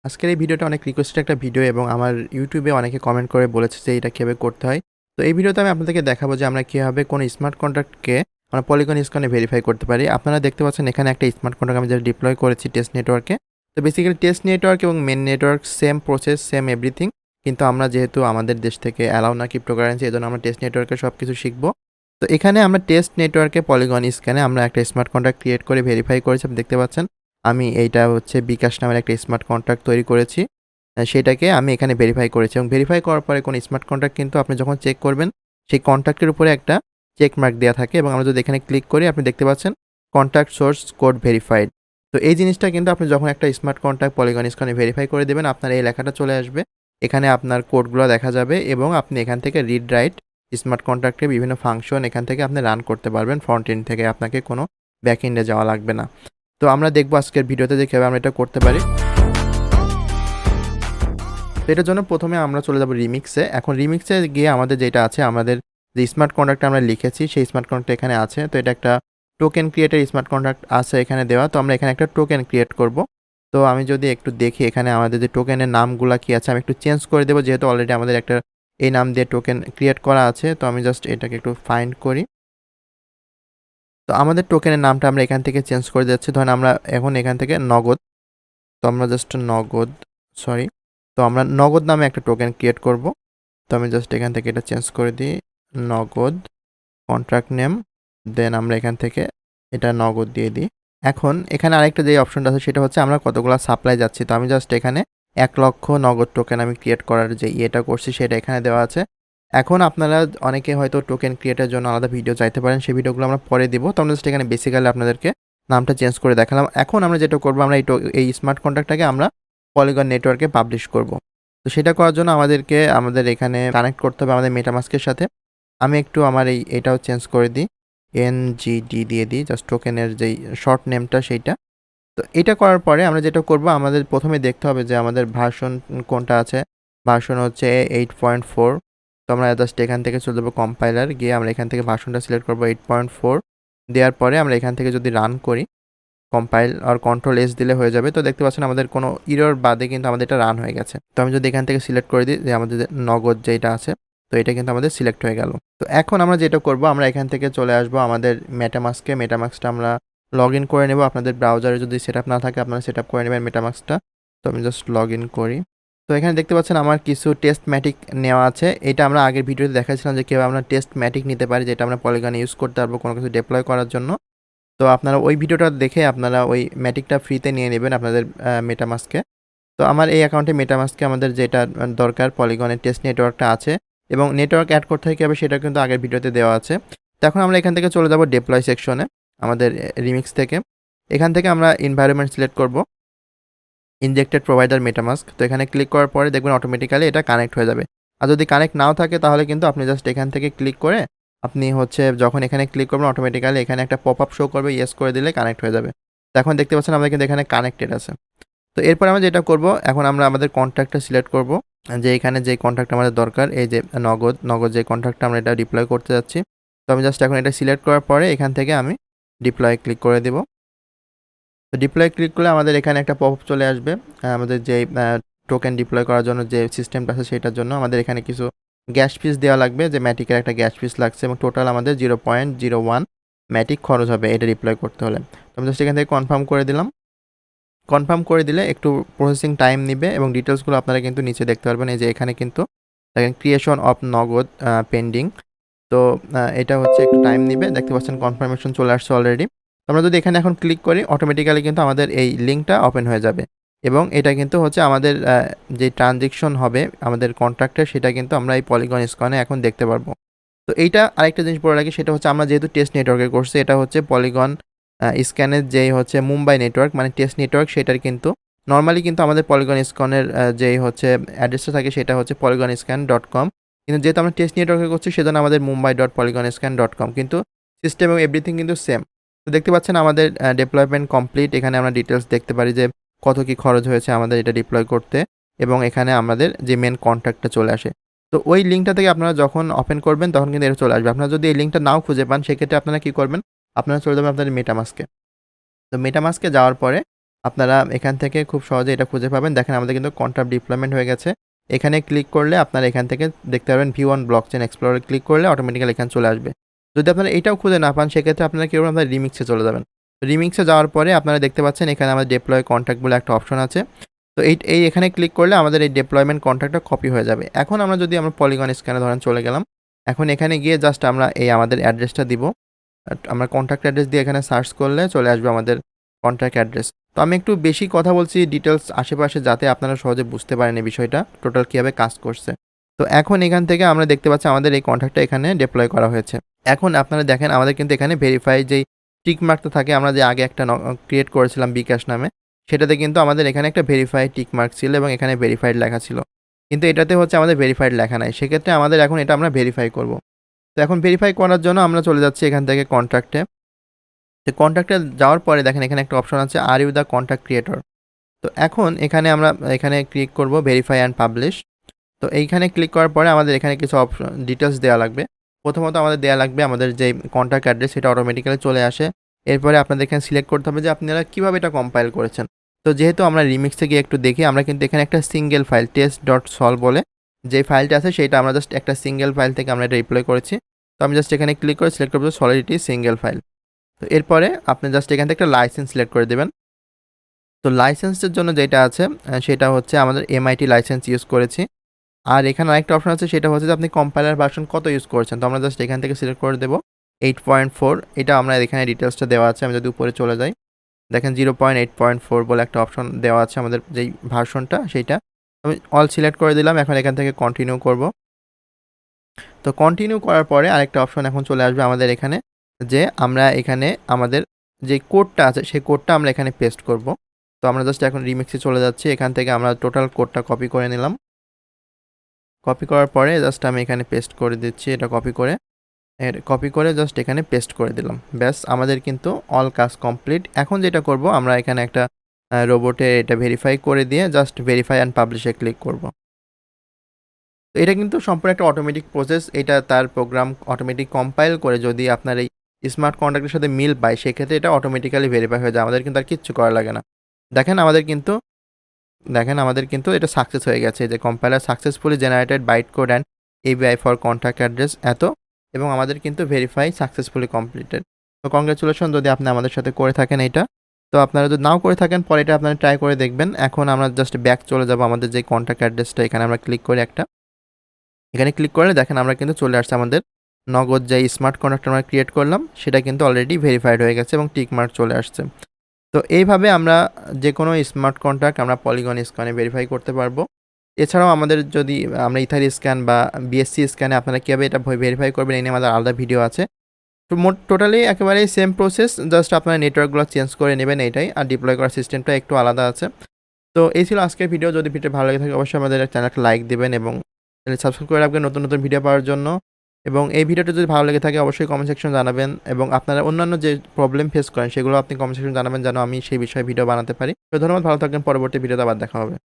আজকের এই ভিডিওটা অনেক রিকোয়েস্টেড একটা ভিডিও এবং আমার ইউটিউবে অনেকে কমেন্ট করে বলেছে যে এটা কিভাবে করতে হয়। তো এই ভিডিওতে আমি আপনাদেরকে দেখাবো যে আমরা কিভাবে কোনো স্মার্ট কন্ট্রাক্টকে আমরা পলিগন স্কনে ভেরিফাই করতে পারি। আপনারা দেখতে পাচ্ছেন এখানে একটা স্মার্ট কন্ট্রাক্ট আমি যেটা ডিপ্লয় করেছি টেস্ট নেটওয়ার্কে। তো বেসিক্যালি টেস্ট নেটওয়ার্ক এবং main network same process, same everything. কিন্তু আমরা যেহেতু আমাদের দেশ থেকে অ্যালাউ না ক্রিপ্টোকারেন্সি, এজন্য আমরা টেস্ট নেটওয়ার্কে সবকিছু শিখব। তো এখানে আমরা টেস্ট নেটওয়ার্কে পলিগন স্ক্যানে আমরা একটা স্মার্ট কন্ট্রাক্ট ক্রিয়েট করে ভেরিফাই করেছি। আপনি দেখতে পাচ্ছেন আমি এইটা হচ্ছে বিকাশ নামের একটা স্মার্ট কন্ট্রাক্ট তৈরি করেছি। সেটাকে আমি এখানে ভেরিফাই করেছি এবং ভেরিফাই করার পরে কোনো স্মার্ট কন্ট্রাক্ট কিন্তু আপনি যখন চেক করবেন, সেই কন্ট্রাক্টের উপরে একটা চেক মার্ক দেয়া থাকে এবং আমরা যদি এখানে ক্লিক করি আপনি দেখতে পাচ্ছেন কন্ট্রাক্ট সোর্স কোড ভেরিফাইড। তো এই জিনিসটা কিন্তু আপনি যখন একটা স্মার্ট কন্ট্রাক্ট পলিগন স্ক্যানে ভেরিফাই করে দিবেন, আপনার এই লেখাটা চলে আসবে। এখানে আপনার কোডগুলো দেখা যাবে এবং আপনি এখান থেকে রিড রাইট স্মার্ট কন্ট্রাক্টের বিভিন্ন ফাংশন এখান থেকে আপনি রান করতে পারবেন ফ্রন্ট এন্ড থেকে। আপনাকে কোনো ব্যাক এন্ডে যাওয়া লাগবে না। তো আমরা দেখব আজকের ভিডিওতে যে কিভাবে আমরা এটা করতে পারি। তো এটার জন্য প্রথমে আমরা চলে যাব রিমিক্সে। এখন রিমিক্সে গিয়ে আমাদের যেটা আছে, আমাদের যে স্মার্ট কন্ট্রাক্টটা আমরা লিখেছি সেই স্মার্ট কন্ট্রাক্ট এখানে আছে। তো এটা একটা টোকেন ক্রিয়েটের স্মার্ট কন্ট্রাক্ট আছে এখানে দেওয়া। তো আমরা এখানে একটা টোকেন ক্রিয়েট করব। তো আমি যদি একটু দেখি এখানে আমাদের যে টোকেনের নামগুলা কি আছে, আমি একটু চেঞ্জ করে দেবো যেহেতু অলরেডি আমাদের একটা এই নাম দিয়ে টোকেন ক্রিয়েট করা আছে। তো আমি জাস্ট এটাকে একটু ফাইন্ড করি। তো আমাদের টোকেনের নামটা আমরা এখান থেকে চেঞ্জ করে যাচ্ছি। ধরেন আমরা এখন এখান থেকে নগদ, তো আমরা জাস্ট নগদ, সরি, তো আমরা নগদ নামে একটা টোকেন ক্রিয়েট করব। তো আমি জাস্ট এখান থেকে এটা চেঞ্জ করে দিই, নগদ কন্ট্রাক্ট নেম, দেন আমরা এখান থেকে এটা নগদ দিয়ে দিই। এখন এখানে আরেকটা যে অপশনটা আছে সেটা হচ্ছে আমরা কতগুলো সাপ্লাই যাচ্ছি। তো আমি জাস্ট এখানে 1,00,000 নগদ টোকেন আমি ক্রিয়েট করার যে ইয়েটা করছি সেটা এখানে দেওয়া আছে। এখন আপনারা অনেকে হয়তো টোকেন ক্রিয়েটের জন্য আলাদা ভিডিও চাইতে পারেন, সেই ভিডিওগুলো আমরা পরে দিব। তো আমরা জাস্ট এখানে বেসিক্যালি আপনাদেরকে নামটা চেঞ্জ করে দেখালাম। এখন আমরা যেটা করব, আমরা এই স্মার্ট কন্ট্রাক্টটাকে আমরা পলিগন নেটওয়ার্কে পাবলিশ করব। তো সেটা করার জন্য আমাদের এখানে কানেক্ট করতে হবে আমাদের মেটামাস্কের সাথে। আমি একটু আমার এটাও চেঞ্জ করে দিই, এনজিডি দিয়ে দিই, জাস্ট টোকেনের যেই শর্ট নেমটা সেইটা। তো এটা করার পরে আমরা যেটা করব, আমাদের প্রথমে দেখতে হবে যে আমাদের ভার্সন কোনটা আছে। ভার্সন হচ্ছে 8.4। তো আমরা জাস্ট এখান থেকে চলে যাবো কম্পাইলার, গিয়ে আমরা এখান থেকে ভার্সনটা সিলেক্ট করব 8.4। দেওয়ার পরে আমরা এখান থেকে যদি রান করি, কম্পাইল আর কন্ট্রোল এস দিলে হয়ে যাবে। তো দেখতে পাচ্ছেন আমাদের কোনো ইরর বাদে কিন্তু আমাদের এটা রান হয়ে গেছে। তো আমি যদি এখান থেকে সিলেক্ট করে দিই যে আমাদের যে নগদ যেটা আছে, তো এটা কিন্তু আমাদের সিলেক্ট হয়ে গেল। তো এখন আমরা যেটা করব, আমরা এখান থেকে চলে আসবো আমাদের মেটামাস্কে। মেটামাস্কটা আমরা লগ ইন করে নেব। আপনাদের ব্রাউজারে যদি সেট আপ না থাকে আপনারা সেট আপ করে নেবেন মেটামাস্কটা। তো আমি জাস্ট লগ ইন করি। তো এখানে দেখতে পাচ্ছেন আমার কিছু টেস্ট ম্যাটিক নেওয়া আছে। এটা আমরা আগের ভিডিওতে দেখাচ্ছিলাম যে কীভাবে আমরা টেস্ট ম্যাটিক নিতে পারি, যেটা আমরা পলিগনে ইউজ করতে পারবো কোনো কিছু ডিপ্লয় করার জন্য। তো আপনারা ওই ভিডিওটা দেখে আপনারা ওই ম্যাটিকটা ফ্রিতে নিয়ে নেবেন আপনাদের মেটামাস্কে। তো আমার এই অ্যাকাউন্টে মেটামাস্কে আমাদের যেটা দরকার পলিগনের টেস্ট নেটওয়ার্কটা আছে এবং নেটওয়ার্ক অ্যাড করতে হয় কীভাবে সেটা কিন্তু আগের ভিডিওতে দেওয়া আছে। তো এখন আমরা এখান থেকে চলে যাব ডিপ্লয় সেকশনে আমাদের রিমিক্স থেকে। এখান থেকে আমরা এনভায়রনমেন্ট সিলেক্ট করব, ইনজেক্টেড প্রোভাইডার মেটামাস্ক। তো এখানে ক্লিক করার পরে দেখবেন অটোমেটিক্যালি এটা কানেক্ট হয়ে যাবে। আর যদি কানেক্ট নাও থাকে তাহলে কিন্তু আপনি জাস্ট এখান থেকে ক্লিক করে আপনি হচ্ছে যখন এখানে ক্লিক করবেন অটোমেটিক্যালি এখানে একটা পপআপ শো করবে, ইয়েস করে দিলে কানেক্ট হয়ে যাবে। তো এখন দেখতে পাচ্ছেন আমাদের কিন্তু এখানে কানেক্টেড আছে। তো এরপর আমরা যেটা করব, এখন আমরা আমাদের কন্ট্রাক্টটা সিলেক্ট করব, যে এখানে যে কন্ট্রাক্ট আমাদের দরকার, এই যে নগদ যে কন্ট্রাক্টটা আমরা এটা ডিপ্লয় করতে যাচ্ছি। তো আমি জাস্ট এখন এটা সিলেক্ট করার পরে এখান থেকে আমি ডিপ্লয় ক্লিক করে দেব। তো ডিপ্লয় ক্লিক করলে আমাদের এখানে একটা পপআপ চলে আসবে। আমাদের যে টোকেন ডিপ্লয় করার জন্য যে সিস্টেমটা আছে সেটার জন্য আমাদের এখানে কিছু গ্যাস ফিস দেওয়া লাগবে, যে ম্যাটিকের একটা গ্যাস ফিস লাগছে এবং টোটাল আমাদের 0.01 ম্যাটিক খরচ হবে এটা ডিপ্লয় করতে হলে। তো আমি জাস্ট এখান থেকে কনফার্ম করে দিলাম। কনফার্ম করে দিলে একটু প্রসেসিং টাইম নিবে এবং ডিটেলসগুলো আপনারা কিন্তু নিচে দেখতে পারবেন। এই যে এখানে কিন্তু দেখেন ক্রিয়েশন অফ নগদ পেন্ডিং। তো এটা হচ্ছে একটু টাইম নিবে। দেখতে পাচ্ছেন কনফার্মেশন চলে আসছে অলরেডি। আমরা যদি এখানে এখন ক্লিক করি অটোমেটিক্যালি কিন্তু আমাদের এই লিঙ্কটা ওপেন হয়ে যাবে এবং এটা কিন্তু হচ্ছে আমাদের যে ট্রানজ্যাকশন হবে আমাদের কন্ট্রাক্টের, সেটা কিন্তু আমরা এই পলিগন স্কনে এখন দেখতে পারবো। তো এইটা আরেকটা জিনিস বলে রাখি, সেটা হচ্ছে আমরা যেহেতু টেস্ট নেটওয়ার্কে করছি, এটা হচ্ছে পলিগন স্ক্যানের যেই হচ্ছে মুম্বাই নেটওয়ার্ক মানে টেস্ট নেটওয়ার্ক, সেটার কিন্তু নর্মালি কিন্তু আমাদের পলিগন স্কনের যেই হচ্ছে অ্যাড্রেসটা থাকে সেটা হচ্ছে polygonScan.com। কিন্তু যেহেতু আমরা টেস্ট নেটওয়ার্কে করছি সেজন্য আমাদের mumbai.polygonscan.com, কিন্তু সিস্টেম এবং এভরিথিং কিন্তু সেম। তো দেখতে পাচ্ছেন আমাদের ডেপ্লয়মেন্ট কমপ্লিট। এখানে আমরা ডিটেলস দেখতে পারি যে কত কি খরচ হয়েছে আমাদের এটা ডিপ্লয় করতে এবং এখানে আমাদের যে মেন কন্ট্যাক্টটা চলে আসে। তো ওই লিঙ্কটা থেকে আপনারা যখন ওপেন করবেন তখন কিন্তু এটা চলে আসবে। আপনারা যদি এই লিঙ্কটা নাও খুঁজে পান সেক্ষেত্রে আপনারা কি করবেন, আপনারা চলে যাবেন আপনাদের মেটামাস্কে। তো মেটামাস্কে যাওয়ার পরে আপনারা এখান থেকে খুব সহজে এটা খুঁজে পাবেন। দেখেন আমাদের কিন্তু কন্ট্রাক্ট ডিপ্লয়মেন্ট হয়ে গেছে। এখানে ক্লিক করলে আপনারা এখান থেকে দেখতে পারবেন view on blockchain explorer click করলে অটোমেটিক্যালি এখানে চলে আসবে। যদি আপনারা এটাও খুঁজে না পান সেক্ষেত্রে আপনারা কি করবেন, আপনারা রিমিক্সে চলে যাবেন। রিমিক্সে যাওয়ার পরে আপনারা দেখতে পাচ্ছেন এখানে আমাদের ডেপ্লয় কন্ট্রাক্ট বলে একটা অপশন আছে। তো এই এখানে ক্লিক করলে আমাদের এই ডেপ্লয়মেন্ট কন্ট্রাক্টটা কপি হয়ে যাবে। এখন আমরা যদি আমরা পলিগন স্ক্যানে ধরেন চলে গেলাম। এখন এখানে গিয়ে জাস্ট আমরা এই আমাদের অ্যাড্রেসটা দিব। আমরা কন্ট্যাক্ট অ্যাড্রেস দিয়ে এখানে সার্চ করলে চলে আসবে আমাদের কন্ট্যাক্ট অ্যাড্রেস। তো আমি একটু বেশি কথা বলছি ডিটেইলস আশেপাশে যাতে আপনারা সহজে বুঝতে পারেন এই বিষয়টা টোটাল কিভাবে কাজ করছে। তো এখন এখান থেকে আমরা দেখতে পাচ্ছি আমাদের এই কন্ট্যাক্টটা এখানে ডেপ্লয় করা হয়েছে। এখন আপনারা দেখেন আমাদের কিন্তু এখানে ভেরিফাই যেই টিক মার্কটা থাকে আমরা যে আগে একটা ক্রিয়েট করেছিলাম বিকাশ নামে, সেটাতে কিন্তু আমাদের এখানে একটা ভেরিফাই টিক মার্ক ছিল এবং এখানে ভেরিফাইড লেখা ছিল। কিন্তু এটাতে হচ্ছে আমাদের ভেরিফাইড লেখা নাই। সেক্ষেত্রে আমাদের এখন এটা আমরা ভেরিফাই করব। তো এখন ভেরিফাই করার জন্য আমরা চলে যাচ্ছি এখান থেকে কন্ট্রাক্টে। তো কন্ট্রাক্টে যাওয়ার পরে দেখেন এখানে একটা অপশন আছে are you the contract creator. তো এখন এখানে আমরা এখানে ক্লিক করব ভেরিফাই অ্যান্ড পাবলিশ। তো এইখানে ক্লিক করার পরে আমাদের এখানে কিছু অপশন ডিটেইলস দেওয়া লাগবে। প্রথমত আমাদের দেওয়া লাগবে আমাদের যে কন্ট্রাক্ট অ্যাড্রেস সেটা অটোমেটিক্যালি চলে আসে। এরপরে আপনাদের এখানে সিলেক্ট করতে হবে যে আপনারা কিভাবে এটা কম্পাইল করেছেন। তো যেহেতু আমরা রিমিক্সে গিয়ে একটু দেখি আমরা কিন্তু এখানে একটা সিঙ্গেল ফাইল test.sol বলে যে ফাইলটা আছে সেটা আমরা জাস্ট একটা সিঙ্গেল ফাইল থেকে আমরা এটা ডিপ্লয় করেছি। তো আমি জাস্ট এখানে ক্লিক করে সিলেক্ট করব সলিডিটি সিঙ্গেল ফাইল। তো এরপরে আপনি জাস্ট এখান থেকে একটা লাইসেন্স সিলেক্ট করে দেবেন। তো লাইসেন্সের জন্য যেটা আছে সেটা হচ্ছে আমাদের MIT লাইসেন্স ইউজ করেছি। আর এখানে আরেকটা অপশন আছে সেটা হচ্ছে যে আপনি কম্পাইলার ভার্সন কত ইউজ করছেন। তো আমরা জাস্ট এখান থেকে সিলেক্ট করে দেব 8.4। এটা আমরা এখানে ডিটেইলসটা দেওয়া আছে। আমি যদি উপরে চলে যাই দেখেন 0.8.4 বলে একটা অপশন দেওয়া আছে আমাদের যেই ভার্সনটা সেইটা। আমি অল সিলেক্ট করে দিলাম। এখন এখান থেকে কন্টিনিউ করব। তো কন্টিনিউ করার পরে আরেকটা অপশন এখন চলে আসবে আমাদের এখানে যে আমরা এখানে আমাদের যে কোডটা আছে সেই কোডটা আমরা এখানে পেস্ট করব। তো আমরা জাস্ট এখন রিমিক্সে চলে যাচ্ছি। এখান থেকে আমরা টোটাল কোডটা কপি করে নিলাম। কপি করার পরে জাস্ট আমি এখানে পেস্ট করে দিচ্ছি এটা কপি করে। কপি করে জাস্ট এখানে পেস্ট করে দিলাম। ব্যাস আমাদের কিন্তু অল কাজ কমপ্লিট। এখন যেটা করব আমরা এখানে একটা রোবটে এটা ভেরিফাই করে দিয়ে জাস্ট ভেরিফাই অ্যান্ড পাবলিশে ক্লিক করব। তো এটা কিন্তু সম্পূর্ণ একটা অটোমেটিক প্রসেস। এটা তার প্রোগ্রাম অটোমেটিক কম্পাইল করে যদি আপনার এই স্মার্ট কন্ট্রাক্টের সাথে মিল পায় সেক্ষেত্রে এটা অটোমেটিক্যালি ভেরিফাই হয়ে যায়। আমাদের কিন্তু আর কিচ্ছু করা লাগে না। দেখেন আমাদের কিন্তু এটা সাকসেস হয়ে গেছে যে compiler successfully generated byte code and API for contract address এত এবং আমাদের কিন্তু ভেরিফাই সাকসেসফুলি কমপ্লিটেড। তো কংগ্রাচুলেশন যদি আপনি আমাদের সাথে করে থাকেন এইটা। তো আপনারা যদি নাও করে থাকেন পরে এটা আপনারা ট্রাই করে দেখবেন। এখন আমরা জাস্ট ব্যাক চলে যাব আমাদের যে কন্ট্রাক্ট অ্যাড্রেসটা এখানে আমরা ক্লিক করি একটা। এখানে ক্লিক করলে দেখেন আমরা কিন্তু চলে আসছে আমাদের নগদ যে স্মার্ট কন্ট্রাক্ট আমরা ক্রিয়েট করলাম সেটা কিন্তু অলরেডি ভেরিফাইড হয়ে গেছে এবং টিক মার্ক চলে আসছে। তো এইভাবে আমরা যেকোনো স্মার্ট কন্ট্রাক্ট আমরা পলিগন স্ক্যানে ভেরিফাই করতে পারবো। এছাড়াও আমাদের যদি আমরা ইথার স্ক্যান বা BSC স্ক্যানে আপনারা কীভাবে এটা ভেরিফাই করবেন এই নিয়ে আমাদের আলাদা ভিডিও আছে। তো টোটালি একেবারেই সেম প্রসেস, জাস্ট আপনারা নেটওয়ার্কগুলো চেঞ্জ করে নেবেন এইটাই, আর ডিপ্লয় করার সিস্টেমটা একটু আলাদা আছে। তো এই ছিল আজকের ভিডিও। যদি ভিডিও ভালো লেগে থাকে অবশ্যই আমাদের চ্যানেলটা লাইক দিবেন এবং সাবস্ক্রাইব করে রাখবেন নতুন নতুন ভিডিও পাওয়ার জন্য। এবং এই ভিডিওটা যদি ভালো লেগে থাকে অবশ্যই কমেন্ট সেকশন জানাবেন এবং আপনারা অন্যান্য যে প্রবলেম ফেস করেন সেগুলো আপনি কমেন্ট সেকশন জানাবেন যেন আমি সেই বিষয়ে ভিডিও বানাতে পারি। তো ধন্যবাদ, ভালো থাকবেন, পরবর্তী ভিডিওতে আবার দেখা হবে।